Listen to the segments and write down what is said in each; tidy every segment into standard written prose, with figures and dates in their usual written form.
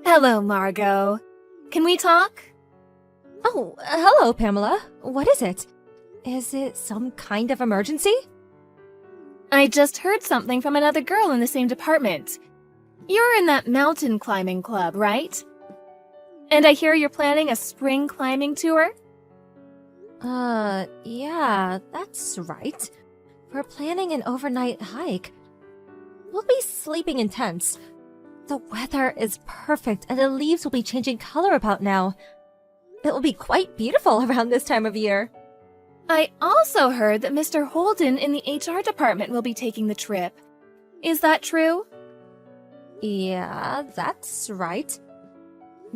Hello, Margot. Can we talk? Oh, hello, Pamela. What is it? Is it some kind of emergency? I just heard something from another girl in the same department. You're in that mountain climbing club, right? And I hear you're planning a spring climbing tour? Yeah, that's right. We're planning an overnight hike. We'll be sleeping in tents. The weather is perfect and the leaves will be changing color about now. It will be quite beautiful around this time of year. I also heard that Mr. Holden in the HR department will be taking the trip. Is that true? Yeah, that's right.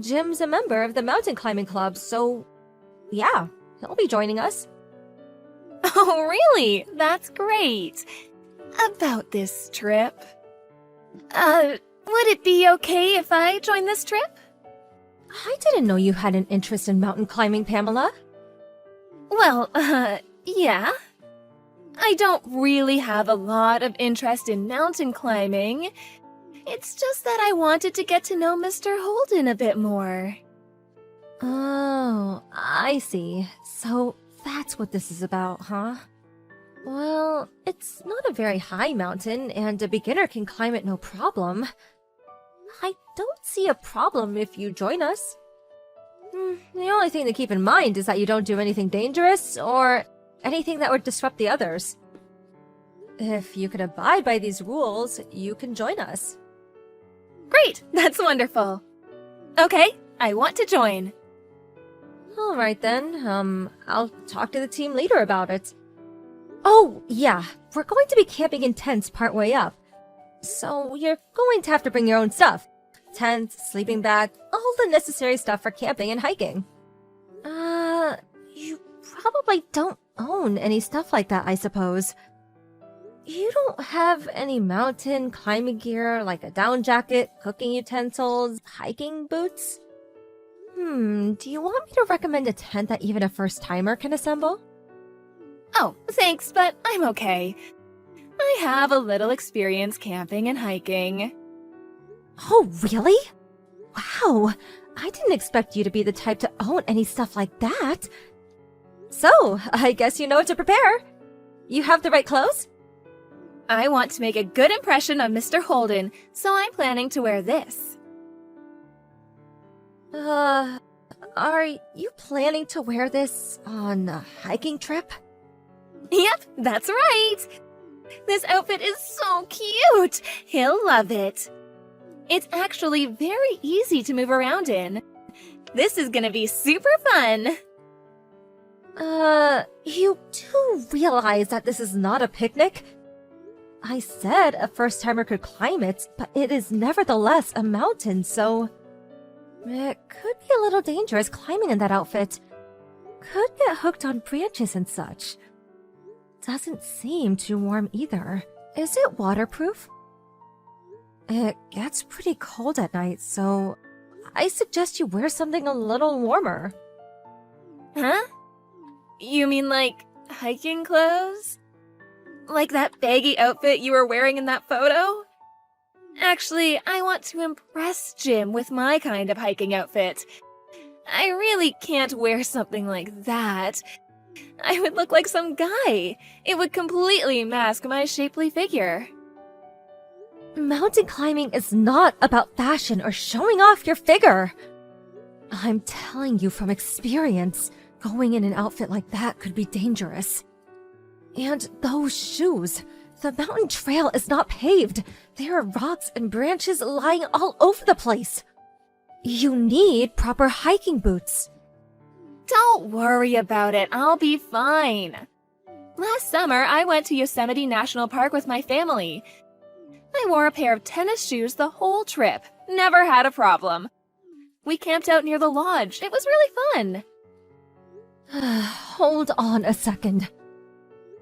Jim's a member of the mountain climbing club, so yeah, he'll be joining us. Oh, really? That's great. About this trip. Would it be okay if I join this trip? I didn't know you had an interest in mountain climbing, Pamela. Well, yeah. I don't really have a lot of interest in mountain climbing. It's just that I wanted to get to know Mr. Holden a bit more. Oh, I see. So that's what this is about, huh? Well, it's not a very high mountain, and a beginner can climb it no problem. I don't see a problem if you join us. The only thing to keep in mind is that you don't do anything dangerous or anything that would disrupt the others. If you can abide by these rules, you can join us. Great, that's wonderful. Okay, I want to join. All right then, I'll talk to the team leader about it. Oh, yeah, we're going to be camping in tents partway up. So you're going to have to bring your own stuff. Tent, sleeping bag, all the necessary stuff for camping and hiking. You probably don't own any stuff like that, I suppose. You don't have any mountain climbing gear like a down jacket, cooking utensils, hiking boots? Do you want me to recommend a tent that even a first-timer can assemble? Oh, thanks, but I'm okay. I have a little experience camping and hiking. Oh, really? Wow, I didn't expect you to be the type to own any stuff like that. So, I guess you know what to prepare. You have the right clothes? I want to make a good impression on Mr. Holden, so I'm planning to wear this. Are you planning to wear this on a hiking trip? Yep, that's right. This outfit is so cute. He'll love it. It's actually very easy to move around in. This is gonna be super fun. You do realize that this is not a picnic? I said a first-timer could climb it, but it is nevertheless a mountain, so... It could be a little dangerous climbing in that outfit. Could get hooked on branches and such. Doesn't seem too warm either. Is it waterproof? It gets pretty cold at night, so I suggest you wear something a little warmer. Huh? You mean like hiking clothes? Like that baggy outfit you were wearing in that photo? Actually, I want to impress Jim with my kind of hiking outfit. I really can't wear something like that. I would look like some guy. It would completely mask my shapely figure. Mountain climbing is not about fashion or showing off your figure. I'm telling you from experience, going in an outfit like that could be dangerous. And those shoes, the mountain trail is not paved. There are rocks and branches lying all over the place. You need proper hiking boots. Don't worry about it, I'll be fine. Last summer, I went to Yosemite National Park with my family. I wore a pair of tennis shoes the whole trip. Never had a problem. We camped out near the lodge. It was really fun. Hold on a second.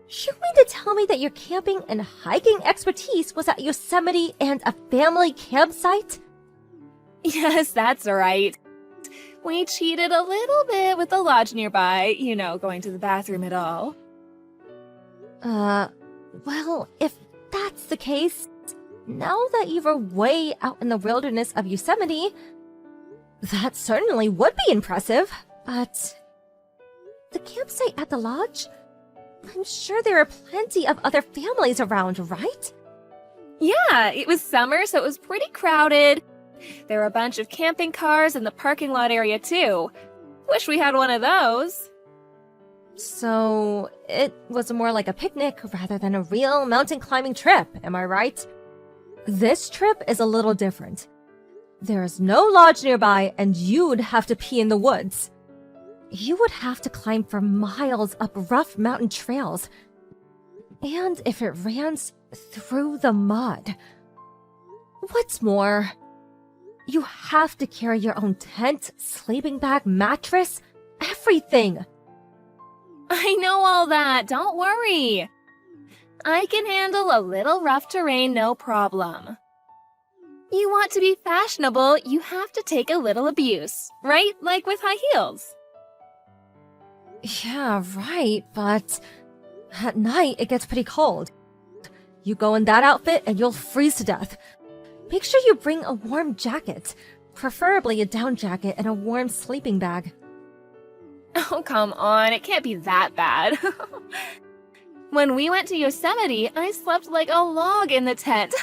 You mean to tell me that your camping and hiking expertise was at Yosemite and a family campsite? Yes, that's right. We cheated a little bit with the lodge nearby, going to the bathroom and all. Well, if that's the case, now that you were way out in the wilderness of Yosemite, That certainly would be impressive, but the campsite at the lodge? I'm sure there are plenty of other families around, right? Yeah, it was summer, so it was pretty crowded. There were a bunch of camping cars in the parking lot area, too. Wish we had one of those. So, it was more like a picnic rather than a real mountain climbing trip, am I right? This trip is a little different. There is no lodge nearby, and you'd have to pee in the woods. You would have to climb for miles up rough mountain trails. And if it rans through the mud. What's more, you have to carry your own tent, sleeping bag, mattress, everything. I know all that, don't worry. I can handle a little rough terrain, no problem. You want to be fashionable, you have to take a little abuse, right? Like with high heels. Yeah, right, but at night it gets pretty cold. You go in that outfit and you'll freeze to death. Make sure you bring a warm jacket, preferably a down jacket and a warm sleeping bag. Oh, come on, it can't be that bad. When we went to Yosemite, I slept like a log in the tent.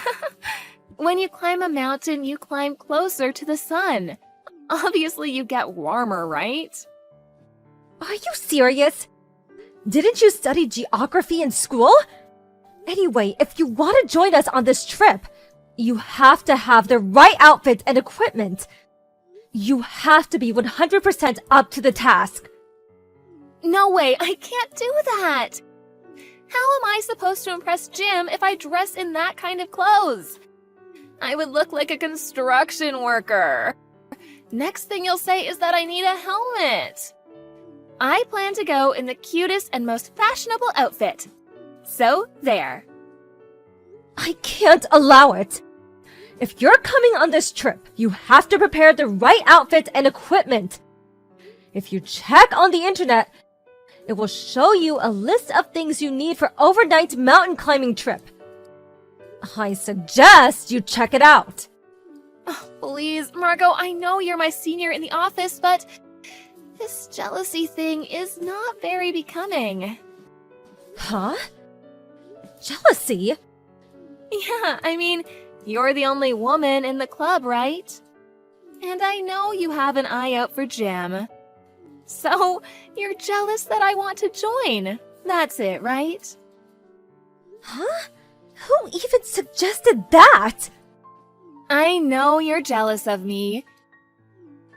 When you climb a mountain, you climb closer to the sun. Obviously, you get warmer, right? Are you serious? Didn't you study geography in school? Anyway, if you want to join us on this trip, you have to have the right outfit and equipment. You have to be 100% up to the task. No way, I can't do that. How am I supposed to impress Jim if I dress in that kind of clothes? I would look like a construction worker. Next thing you'll say is that I need a helmet. I plan to go in the cutest and most fashionable outfit. So, there. I can't allow it. If you're coming on this trip, you have to prepare the right outfit and equipment. If you check on the internet, it will show you a list of things you need for overnight mountain climbing trip. I suggest you check it out. Oh, please, Margot, I know you're my senior in the office, but this jealousy thing is not very becoming. Huh? Jealousy? Yeah, I mean, you're the only woman in the club, right? And I know you have an eye out for Jim. So, you're jealous that I want to join. That's it, right? Huh? Who even suggested that? I know you're jealous of me.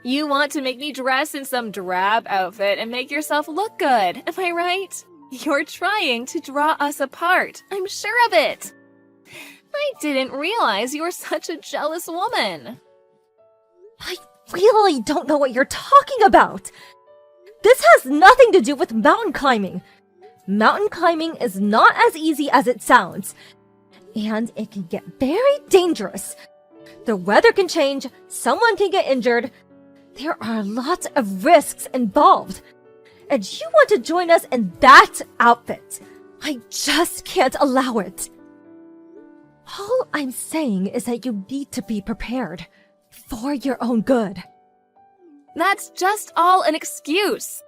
You want to make me dress in some drab outfit and make yourself look good, am I right? You're trying to draw us apart, I'm sure of it. I didn't realize you were such a jealous woman. I really don't know what you're talking about. This has nothing to do with mountain climbing. Mountain climbing is not as easy as it sounds, and it can get very dangerous. The weather can change, someone can get injured. There are lots of risks involved. And you want to join us in that outfit. I just can't allow it. All I'm saying is that you need to be prepared for your own good. That's just all an excuse.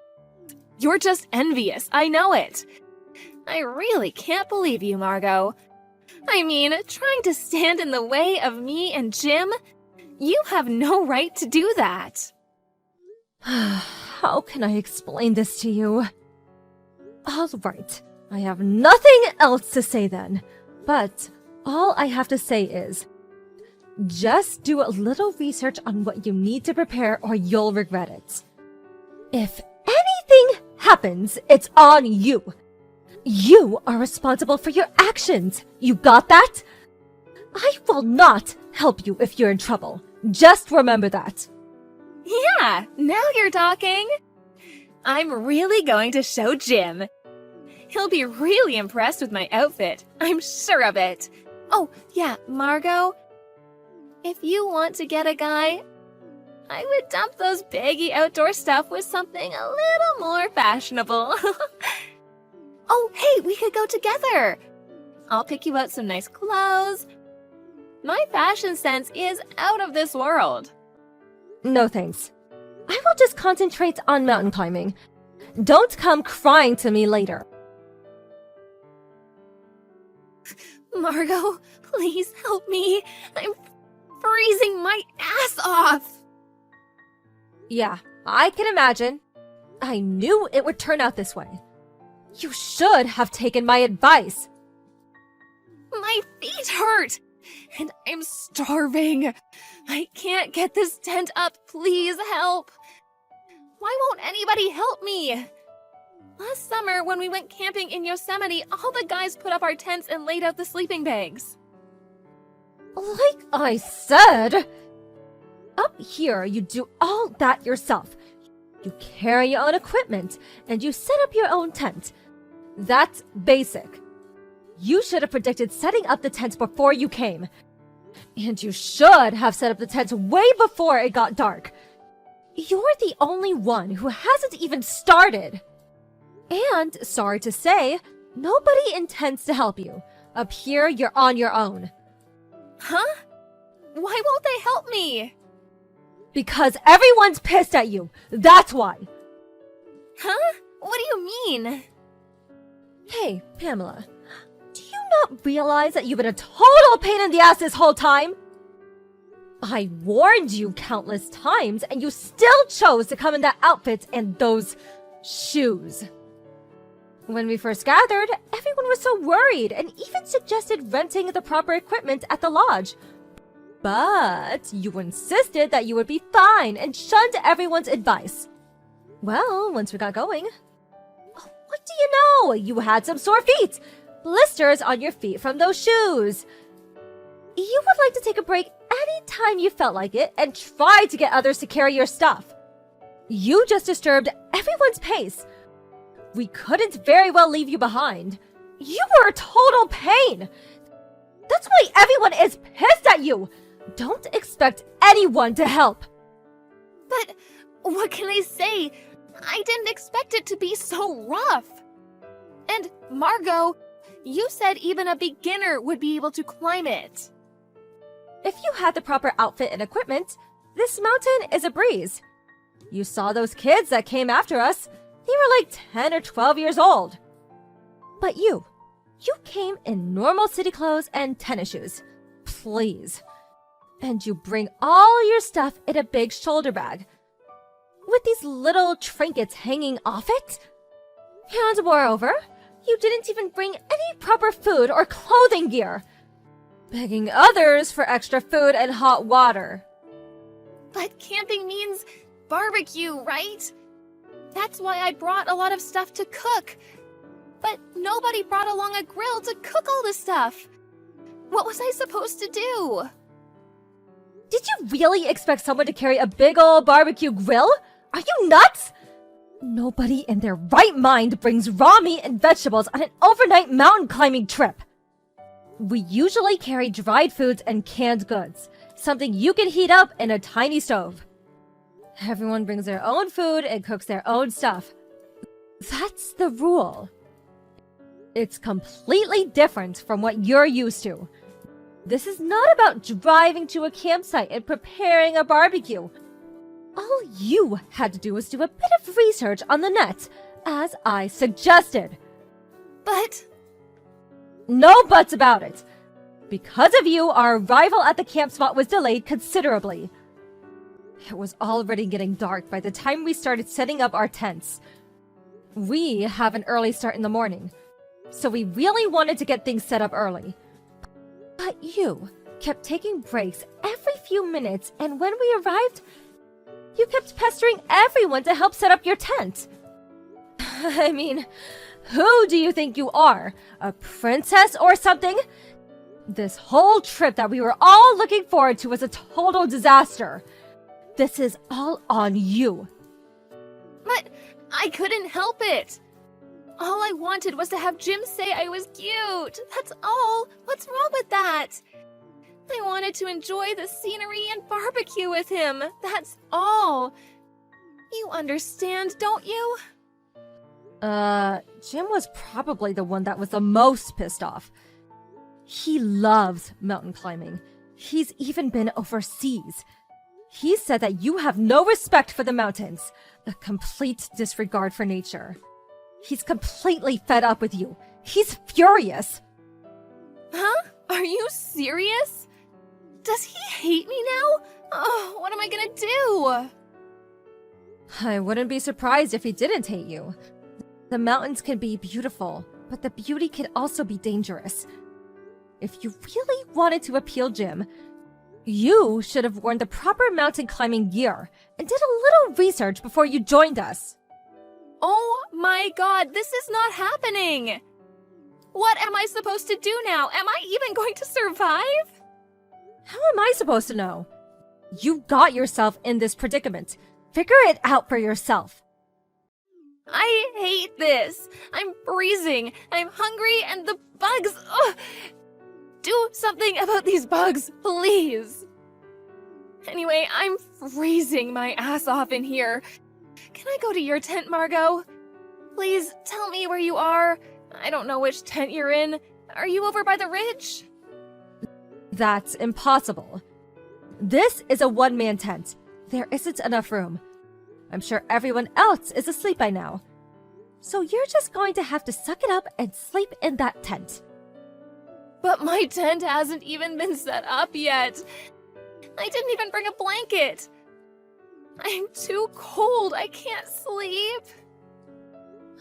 You're just envious, I know it. I really can't believe you, Margot. I mean, trying to stand in the way of me and Jim? You have no right to do that. How can I explain this to you? All right, I have nothing else to say then. But all I have to say is, just do a little research on what you need to prepare or you'll regret it. If anything happens, it's on you. You are responsible for your actions. You got that? I will not help you if you're in trouble. Just remember that. Yeah, now you're talking. I'm really going to show Jim. He'll be really impressed with my outfit. I'm sure of it. Oh, yeah, Margot, if you want to get a guy, I would dump those baggy outdoor stuff with something a little more fashionable. Oh, hey, we could go together. I'll pick you out some nice clothes. My fashion sense is out of this world. No thanks. I will just concentrate on mountain climbing. Don't come crying to me later. Margot, please help me. I'm freezing my ass off. Yeah, I can imagine. I knew it would turn out this way. You should have taken my advice. My feet hurt, and I'm starving. I can't get this tent up. Please help. Why won't anybody help me? Last summer, when we went camping in Yosemite, all the guys put up our tents and laid out the sleeping bags. Like I said, up here you do all that yourself. You carry your own equipment, and you set up your own tent. That's basic. You should have predicted setting up the tent before you came. And you should have set up the tent way before it got dark. You're the only one who hasn't even started. And, sorry to say, nobody intends to help you. Up here, you're on your own. Huh? Why won't they help me? Because everyone's pissed at you. That's why. Huh? What do you mean? Hey, Pamela. Do you not realize that you've been a total pain in the ass this whole time? I warned you countless times, and you still chose to come in that outfit and those shoes. When we first gathered, everyone was so worried and even suggested renting the proper equipment at the lodge. But you insisted that you would be fine and shunned everyone's advice. Well, once we got going, what do you know? You had some sore feet, blisters on your feet from those shoes. You would like to take a break anytime you felt like it and try to get others to carry your stuff. You just disturbed everyone's pace. We couldn't very well leave you behind. You were a total pain. That's why everyone is pissed at you. Don't expect anyone to help. But what can I say? I didn't expect it to be so rough. And Margot, you said even a beginner would be able to climb it. If you had the proper outfit and equipment, this mountain is a breeze. You saw those kids that came after us. They were like 10 or 12 years old. But you came in normal city clothes and tennis shoes. Please. And you bring all your stuff in a big shoulder bag, with these little trinkets hanging off it. And moreover, you didn't even bring any proper food or clothing gear, begging others for extra food and hot water. But camping means barbecue, right? That's why I brought a lot of stuff to cook. But nobody brought along a grill to cook all the stuff. What was I supposed to do? Did you really expect someone to carry a big old barbecue grill? Are you nuts? Nobody in their right mind brings raw meat and vegetables on an overnight mountain climbing trip. We usually carry dried foods and canned goods, something you can heat up in a tiny stove. Everyone brings their own food and cooks their own stuff. That's the rule. It's completely different from what you're used to. This is not about driving to a campsite and preparing a barbecue. All you had to do was do a bit of research on the net, as I suggested. But... No buts about it. Because of you, our arrival at the camp spot was delayed considerably. It was already getting dark by the time we started setting up our tents. We have an early start in the morning, so we really wanted to get things set up early. But you kept taking breaks every few minutes, and when we arrived, you kept pestering everyone to help set up your tent. I mean, who do you think you are? A princess or something? This whole trip that we were all looking forward to was a total disaster. This is all on you. But I couldn't help it. All I wanted was to have Jim say I was cute. That's all. What's wrong with that? I wanted to enjoy the scenery and barbecue with him. That's all. You understand, don't you? Jim was probably the one that was the most pissed off. He loves mountain climbing. He's even been overseas. He said that you have no respect for the mountains, a complete disregard for nature. He's completely fed up with you. He's furious. Huh? Are you serious? Does he hate me now? Oh, what am I gonna do? I wouldn't be surprised if he didn't hate you. The mountains can be beautiful, but the beauty can also be dangerous. If you really wanted to appeal Jim, you should have worn the proper mountain climbing gear and did a little research before you joined us. Oh my god, this is not happening! What am I supposed to do now? Am I even going to survive? How am I supposed to know? You got yourself in this predicament. Figure it out for yourself. I hate this. I'm freezing. I'm hungry and the bugs. Ugh. Do something about these bugs, please. Anyway, I'm freezing my ass off in here. Can I go to your tent, Margot? Please tell me where you are. I don't know which tent you're in. Are you over by the ridge? That's impossible. This is a one-man tent. There isn't enough room. I'm sure everyone else is asleep by now. So you're just going to have to suck it up and sleep in that tent. But my tent hasn't even been set up yet. I didn't even bring a blanket. I'm too cold. I can't sleep.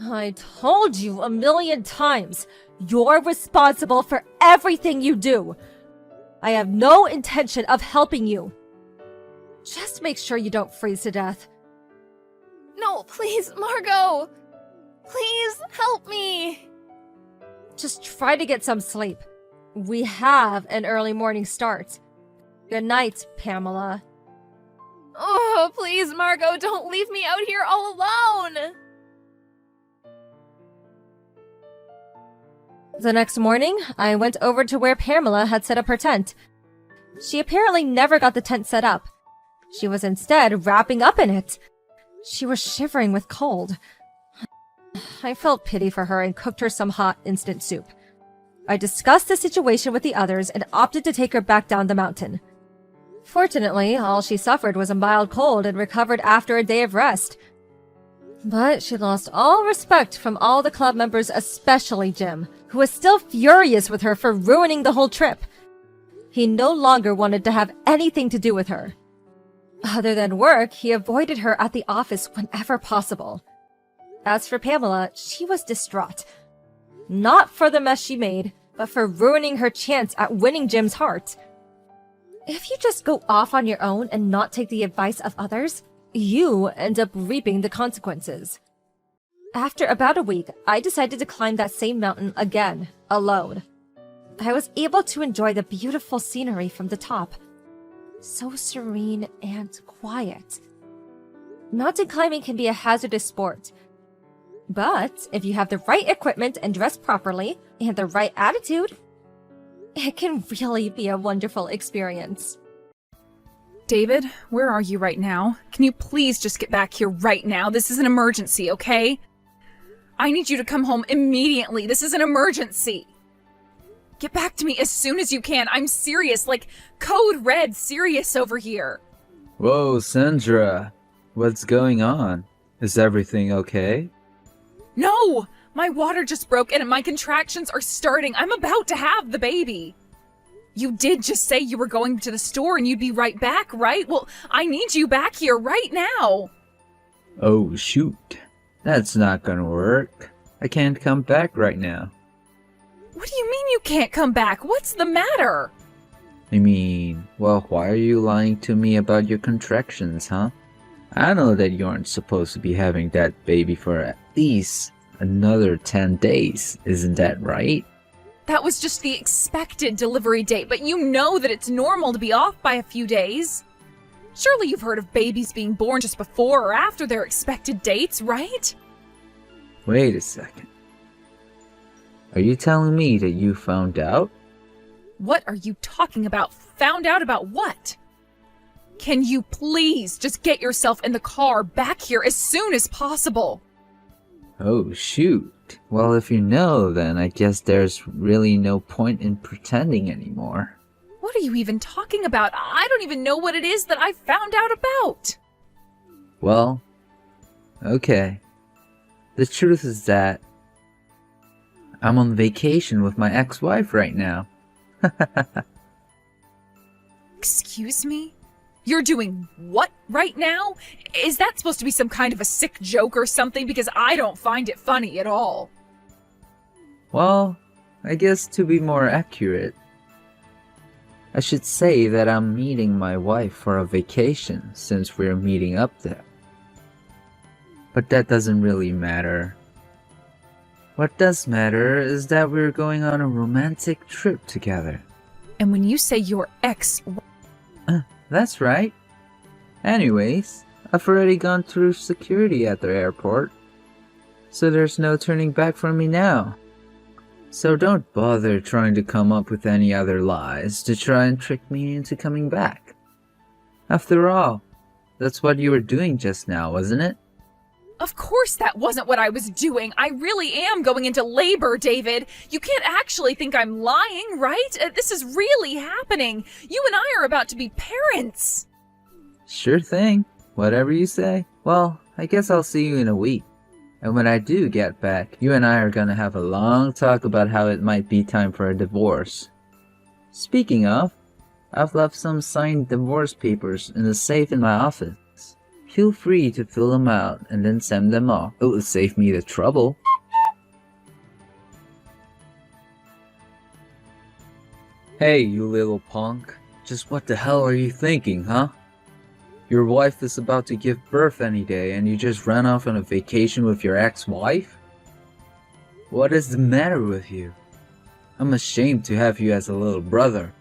I told you 1,000,000 times. You're responsible for everything you do. I have no intention of helping you. Just make sure you don't freeze to death. No, please, Margot. Please help me. Just try to get some sleep. We have an early morning start. Good night, Pamela. Oh, please, Margot, don't leave me out here all alone. The next morning, I went over to where Pamela had set up her tent. She apparently never got the tent set up. She was instead wrapping up in it. She was shivering with cold. I felt pity for her and cooked her some hot instant soup. I discussed the situation with the others and opted to take her back down the mountain. Fortunately, all she suffered was a mild cold and recovered after a day of rest. But she lost all respect from all the club members, especially Jim, who was still furious with her for ruining the whole trip. He no longer wanted to have anything to do with her. Other than work, he avoided her at the office whenever possible. As for Pamela, she was distraught. Not for the mess she made, but for ruining her chance at winning Jim's heart. If you just go off on your own and not take the advice of others, you end up reaping the consequences. After about a week, I decided to climb that same mountain again, alone. I was able to enjoy the beautiful scenery from the top. So serene and quiet. Mountain climbing can be a hazardous sport. But if you have the right equipment and dress properly, and the right attitude, it can really be a wonderful experience. David, where are you right now? Can you please just get back here right now? This is an emergency, okay? I need you to come home immediately. This is an emergency. Get back to me as soon as you can. I'm serious, like code red serious over here. Whoa, Sandra. What's going on? Is everything okay? No! My water just broke and my contractions are starting. I'm about to have the baby. You did just say you were going to the store and you'd be right back, right? Well, I need you back here right now. Oh, shoot. That's not gonna work. I can't come back right now. What do you mean you can't come back? What's the matter? I mean, well, why are you lying to me about your contractions, huh? I know that you aren't supposed to be having that baby for at least another 10 days, isn't that right? That was just the expected delivery date, but you know that it's normal to be off by a few days. Surely you've heard of babies being born just before or after their expected dates, right? Wait a second. Are you telling me that you found out? What are you talking about? Found out about what? Can you please just get yourself in the car back here as soon as possible? Oh, shoot. Well, if you know, then I guess there's really no point in pretending anymore. What What are you even talking about? I don't even know what it is that I found out about. Well, okay. The truth is that I'm on vacation with my ex-wife right now. Excuse me? You're doing what right now? Is that supposed to be some kind of a sick joke or something? Because I don't find it funny at all. Well, I guess to be more accurate, I should say that I'm meeting my wife for a vacation since we're meeting up there. But that doesn't really matter. What does matter is that we're going on a romantic trip together. And when you say your ex... That's right. Anyways, I've already gone through security at the airport, so there's no turning back for me now. So don't bother trying to come up with any other lies to try and trick me into coming back. After all, that's what you were doing just now, wasn't it? Of course that wasn't what I was doing. I really am going into labor, David. You can't actually think I'm lying, right? This is really happening. You and I are about to be parents. Sure thing. Whatever you say. Well, I guess I'll see you in a week. And when I do get back, you and I are gonna have a long talk about how it might be time for a divorce. Speaking of, I've left some signed divorce papers in the safe in my office. Feel free to fill them out and then send them off. It will save me the trouble. Hey, you little punk. Just what the hell are you thinking, huh? Your wife is about to give birth any day and you just ran off on a vacation with your ex-wife? What is the matter with you? I'm ashamed to have you as a little brother.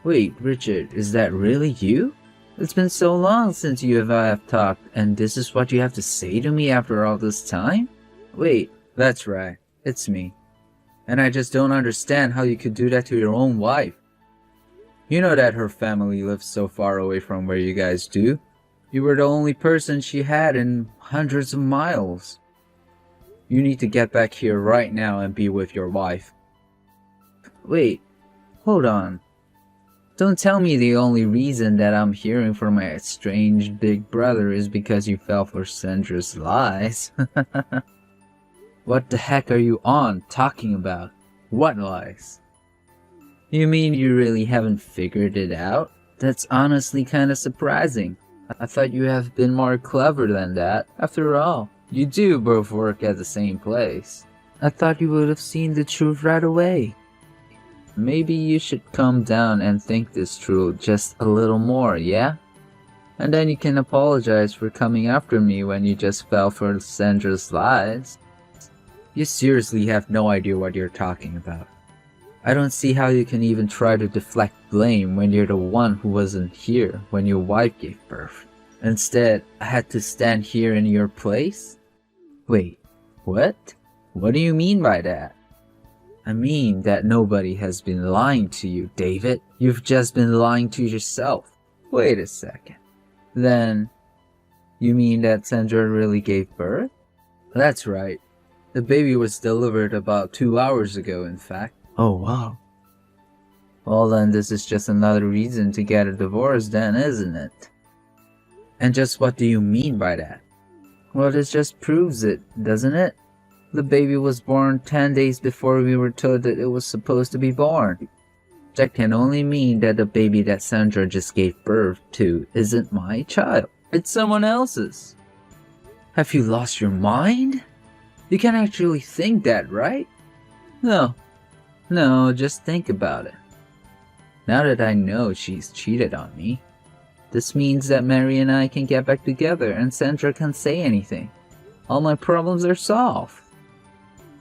Wait, Richard, is that really you? It's been so long since you and I have talked, and this is what you have to say to me after all this time? Wait, that's right, it's me. And I just don't understand how you could do that to your own wife. You know that her family lives so far away from where you guys do. You were the only person she had in hundreds of miles. You need to get back here right now and be with your wife. Wait, hold on. Don't tell me the only reason that I'm hearing from my estranged big brother is because you fell for Sandra's lies. What the heck are you talking about? What lies? You mean you really haven't figured it out? That's honestly kinda surprising. I thought you have been more clever than that. After all, you do both work at the same place. I thought you would have seen the truth right away. Maybe you should calm down and think this through just a little more, yeah? And then you can apologize for coming after me when you just fell for Sandra's lies. You seriously have no idea what you're talking about. I don't see how you can even try to deflect blame when you're the one who wasn't here when your wife gave birth. Instead, I had to stand here in your place? Wait, what? What do you mean by that? I mean that nobody has been lying to you, David. You've just been lying to yourself. Wait a second. Then, you mean that Sandra really gave birth? That's right. The baby was delivered about 2 hours ago, in fact. Oh, wow. Well then, this is just another reason to get a divorce then, isn't it? And just what do you mean by that? Well, this just proves it, doesn't it? The baby was born 10 days before we were told that it was supposed to be born. That can only mean that the baby that Sandra just gave birth to isn't my child. It's someone else's. Have you lost your mind? You can actually think that, right? No, just think about it. Now that I know she's cheated on me, this means that Mary and I can get back together and Sandra can't say anything. All my problems are solved.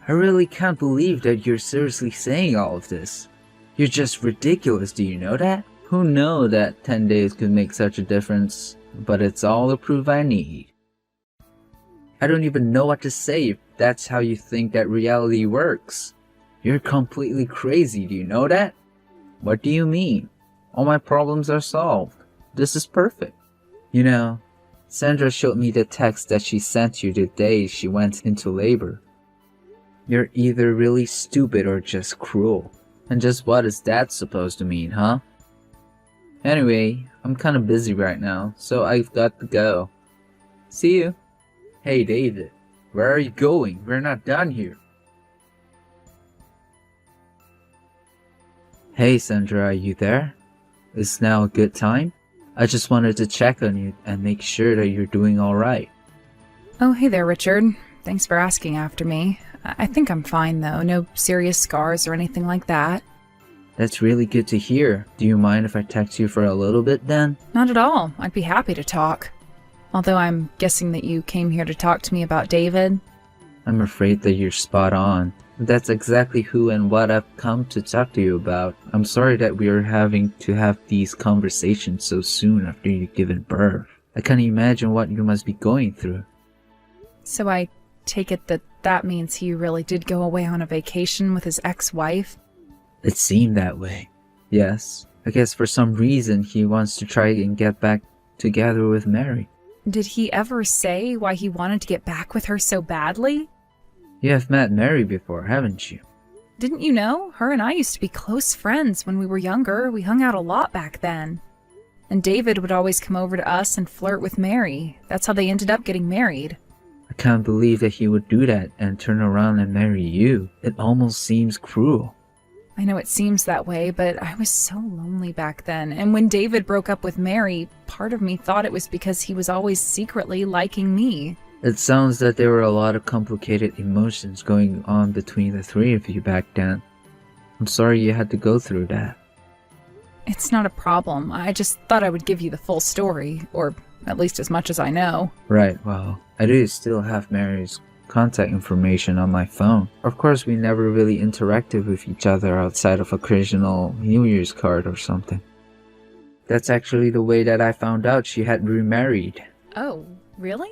I really can't believe that you're seriously saying all of this. You're just ridiculous, do you know that? Who knew that 10 days could make such a difference? But it's all the proof I need. I don't even know what to say if that's how you think that reality works. You're completely crazy, do you know that? What do you mean? All my problems are solved. This is perfect. You know, Sandra showed me the text that she sent you the day she went into labor. You're either really stupid or just cruel. And just what is that supposed to mean, huh? Anyway, I'm kinda busy right now, so I've got to go. See you. Hey David, where are you going? We're not done here. Hey Sandra, are you there? Is now a good time? I just wanted to check on you and make sure that you're doing alright. Oh, hey there, Richard. Thanks for asking after me. I think I'm fine, though. No serious scars or anything like that. That's really good to hear. Do you mind if I text you for a little bit then? Not at all. I'd be happy to talk. Although I'm guessing that you came here to talk to me about David. I'm afraid that you're spot on. That's exactly who and what I've come to talk to you about. I'm sorry that we are having to have these conversations so soon after you've given birth. I can't imagine what you must be going through. So I take it that that means he really did go away on a vacation with his ex-wife? It seemed that way. Yes. I guess for some reason he wants to try and get back together with Mary. Did he ever say why he wanted to get back with her so badly? You have met Mary before, haven't you? Didn't you know? Her and I used to be close friends when we were younger. We hung out a lot back then. And David would always come over to us and flirt with Mary. That's how they ended up getting married. I can't believe that he would do that and turn around and marry you. It almost seems cruel. I know it seems that way, but I was so lonely back then. And when David broke up with Mary, part of me thought it was because he was always secretly liking me. It sounds that there were a lot of complicated emotions going on between the three of you back then. I'm sorry you had to go through that. It's not a problem. I just thought I would give you the full story, or at least as much as I know. Right, well, I do still have Mary's contact information on my phone. Of course, we never really interacted with each other outside of occasional New Year's card or something. That's actually the way that I found out she had remarried. Oh, really?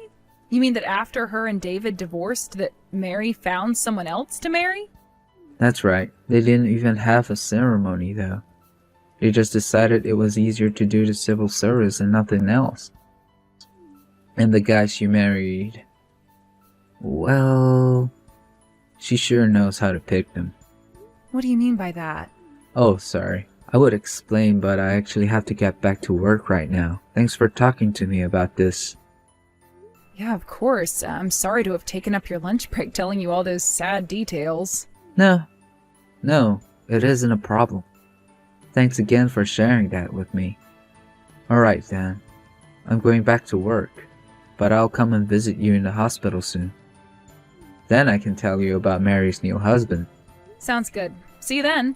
You mean that after her and David divorced, that Mary found someone else to marry? That's right. They didn't even have a ceremony, though. They just decided it was easier to do the civil service and nothing else. And the guy she married, well, she sure knows how to pick them. What do you mean by that? Oh, sorry. I would explain, but I actually have to get back to work right now. Thanks for talking to me about this. Yeah, of course. I'm sorry to have taken up your lunch break telling you all those sad details. No, it isn't a problem. Thanks again for sharing that with me. Alright then, I'm going back to work, but I'll come and visit you in the hospital soon. Then I can tell you about Mary's new husband. Sounds good. See you then.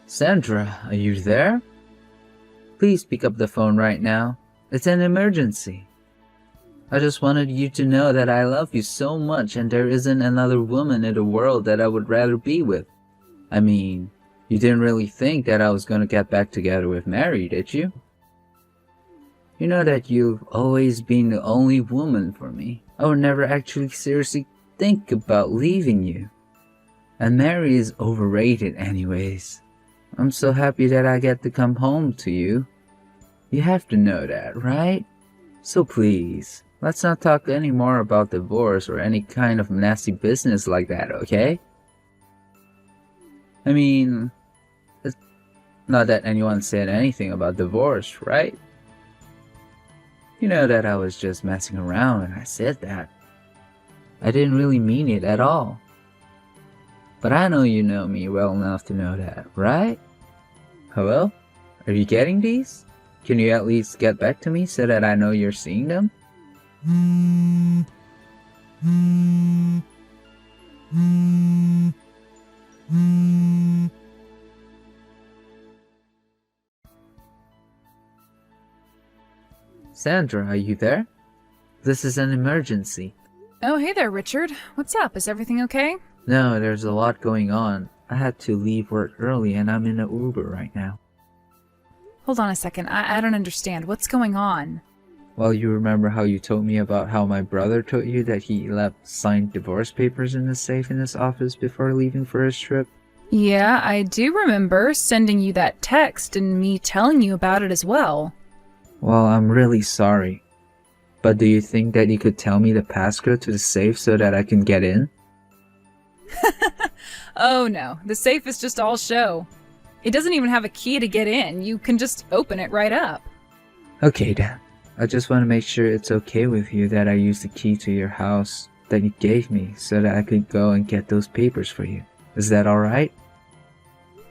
Sandra, are you there? Please pick up the phone right now. It's an emergency. I just wanted you to know that I love you so much and there isn't another woman in the world that I would rather be with. I mean, you didn't really think that I was gonna get back together with Mary, did you? You know that you've always been the only woman for me. I would never actually seriously think about leaving you. And Mary is overrated anyways. I'm so happy that I get to come home to you. You have to know that, right? So please, let's not talk any more about divorce or any kind of nasty business like that, okay? I mean, it's not that anyone said anything about divorce, right? You know that I was just messing around when I said that. I didn't really mean it at all. But I know you know me well enough to know that, right? Hello? Are you getting these? Can you at least get back to me so that I know you're seeing them? Sandra, are you there? This is an emergency. Oh, hey there, Richard. What's up? Is everything okay? No, there's a lot going on. I had to leave work early and I'm in an Uber right now. Hold on a second. I don't understand. What's going on? Well, you remember how you told me about how my brother told you that he left signed divorce papers in the safe in his office before leaving for his trip? Yeah, I do remember sending you that text and me telling you about it as well. Well, I'm really sorry. But do you think that you could tell me the passcode to the safe so that I can get in? Oh no, the safe is just all show. It doesn't even have a key to get in. You can just open it right up. Okay then. I just want to make sure it's okay with you that I use the key to your house that you gave me so that I could go and get those papers for you. Is that alright?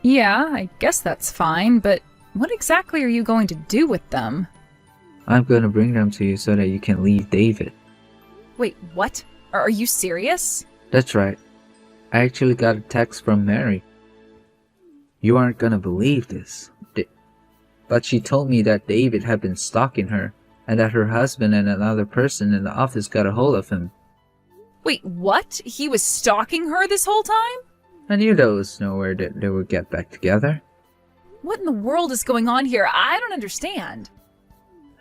Yeah, I guess that's fine, but what exactly are you going to do with them? I'm gonna bring them to you so that you can leave David. Wait, what? Are you serious? That's right. I actually got a text from Mary. You aren't gonna believe this. But she told me that David had been stalking her and that her husband and another person in the office got a hold of him. Wait, what? He was stalking her this whole time? I knew there was nowhere that they would get back together. What in the world is going on here? I don't understand.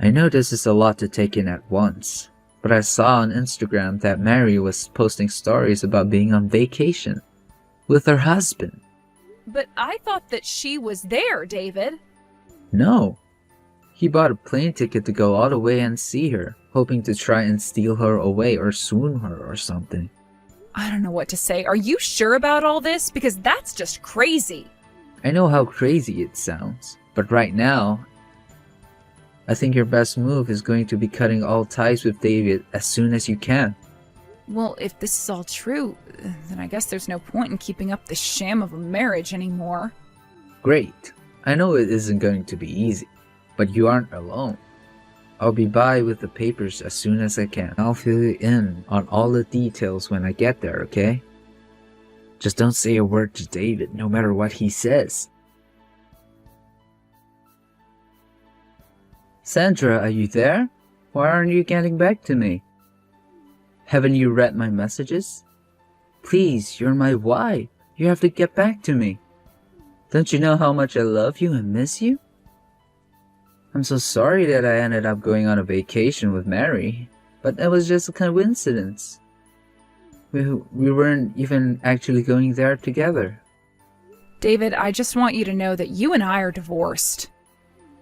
I know this is a lot to take in at once, but I saw on Instagram that Mary was posting stories about being on vacation with her husband. But I thought that she was there, David. No. He bought a plane ticket to go all the way and see her, hoping to try and steal her away or swoon her or something. I don't know what to say. Are you sure about all this? Because that's just crazy. I know how crazy it sounds, but right now, I think your best move is going to be cutting all ties with David as soon as you can. Well, if this is all true, then I guess there's no point in keeping up this sham of a marriage anymore. Great. I know it isn't going to be easy, but you aren't alone. I'll be by with the papers as soon as I can. I'll fill you in on all the details when I get there, okay? Just don't say a word to David, no matter what he says. Sandra, are you there? Why aren't you getting back to me? Haven't you read my messages? Please, you're my wife. You have to get back to me. Don't you know how much I love you and miss you? I'm so sorry that I ended up going on a vacation with Mary, but that was just a coincidence. We weren't even actually going there together. David, I just want you to know that you and I are divorced.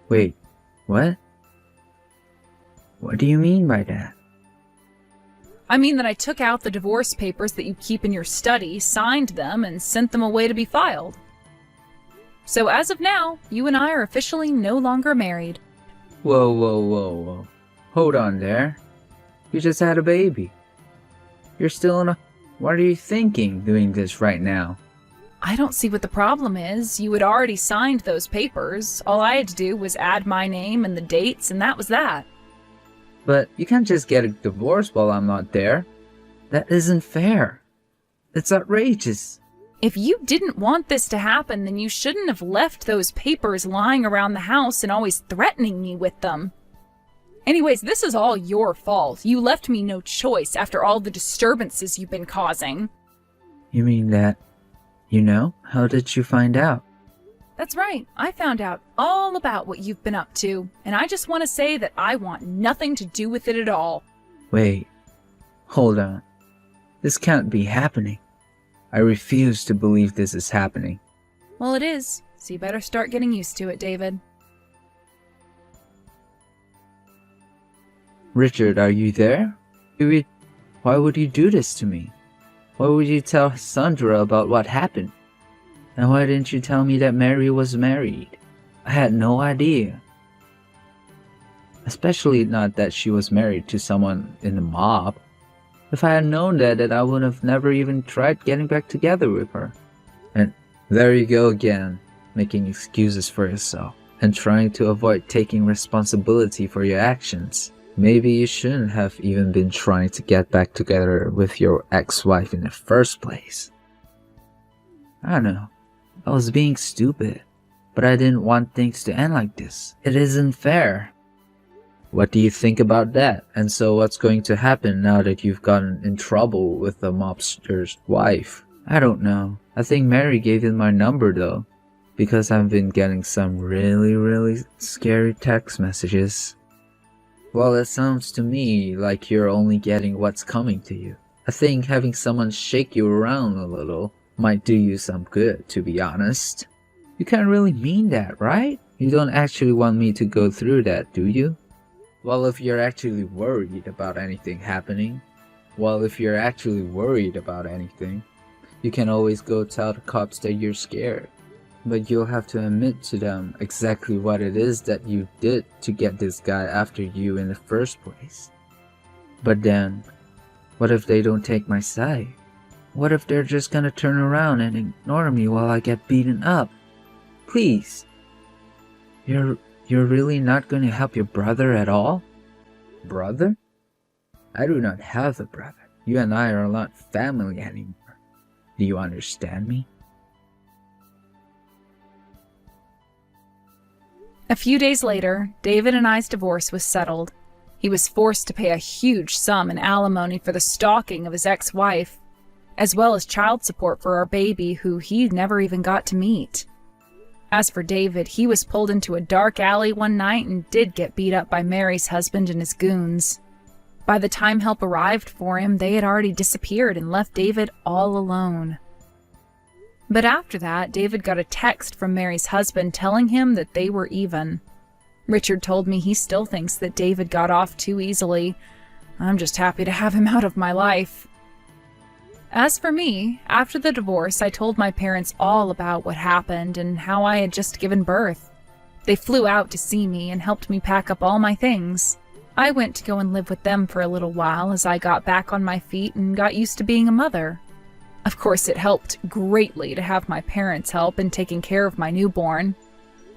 Wait, what? What do you mean by that? I mean that I took out the divorce papers that you keep in your study, signed them, and sent them away to be filed. So as of now, you and I are officially no longer married. Whoa. Hold on there. You just had a baby. You're still in a... What are you thinking doing this right now? I don't see what the problem is. You had already signed those papers. All I had to do was add my name and the dates, and that was that. But you can't just get a divorce while I'm not there. That isn't fair. It's outrageous. If you didn't want this to happen, then you shouldn't have left those papers lying around the house and always threatening me with them. Anyways, this is all your fault. You left me no choice after all the disturbances you've been causing. You mean that... You know? How did you find out? That's right. I found out all about what you've been up to, and I just want to say that I want nothing to do with it at all. Wait. Hold on. This can't be happening. I refuse to believe this is happening. Well, it is, so you better start getting used to it, David. Richard, are you there? Why would you do this to me? Why would you tell Sandra about what happened? And why didn't you tell me that Mary was married? I had no idea. Especially not that she was married to someone in the mob. If I had known that, I would have never even tried getting back together with her. And there you go again, making excuses for yourself and trying to avoid taking responsibility for your actions. Maybe you shouldn't have even been trying to get back together with your ex-wife in the first place. I don't know. I was being stupid, but I didn't want things to end like this. It isn't fair. What do you think about that? And so what's going to happen now that you've gotten in trouble with the mobster's wife? I don't know. I think Mary gave him my number though, because I've been getting some really scary text messages. Well, it sounds to me like you're only getting what's coming to you. I think having someone shake you around a little Might do you some good, to be honest. You can't really mean that, right? You don't actually want me to go through that, do you? Well, if you're actually worried about anything happening, you can always go tell the cops that you're scared. But you'll have to admit to them exactly what it is that you did to get this guy after you in the first place. But then, what if they don't take my side? What if they're just gonna turn around and ignore me while I get beaten up? Please. You're really not gonna help your brother at all? Brother? I do not have a brother. You and I are not family anymore. Do you understand me? A few days later, David and I's divorce was settled. He was forced to pay a huge sum in alimony for the stalking of his ex-wife, as well as child support for our baby, who he never even got to meet. As for David, he was pulled into a dark alley one night and did get beat up by Mary's husband and his goons. By the time help arrived for him, they had already disappeared and left David all alone. But after that, David got a text from Mary's husband telling him that they were even. Richard told me he still thinks that David got off too easily. I'm just happy to have him out of my life. As for me, after the divorce, I told my parents all about what happened and how I had just given birth. They flew out to see me and helped me pack up all my things. I went to go and live with them for a little while as I got back on my feet and got used to being a mother. Of course, it helped greatly to have my parents' help in taking care of my newborn.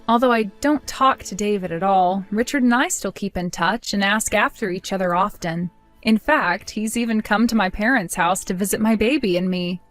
Although I don't talk to David at all, Richard and I still keep in touch and ask after each other often. In fact, he's even come to my parents' house to visit my baby and me.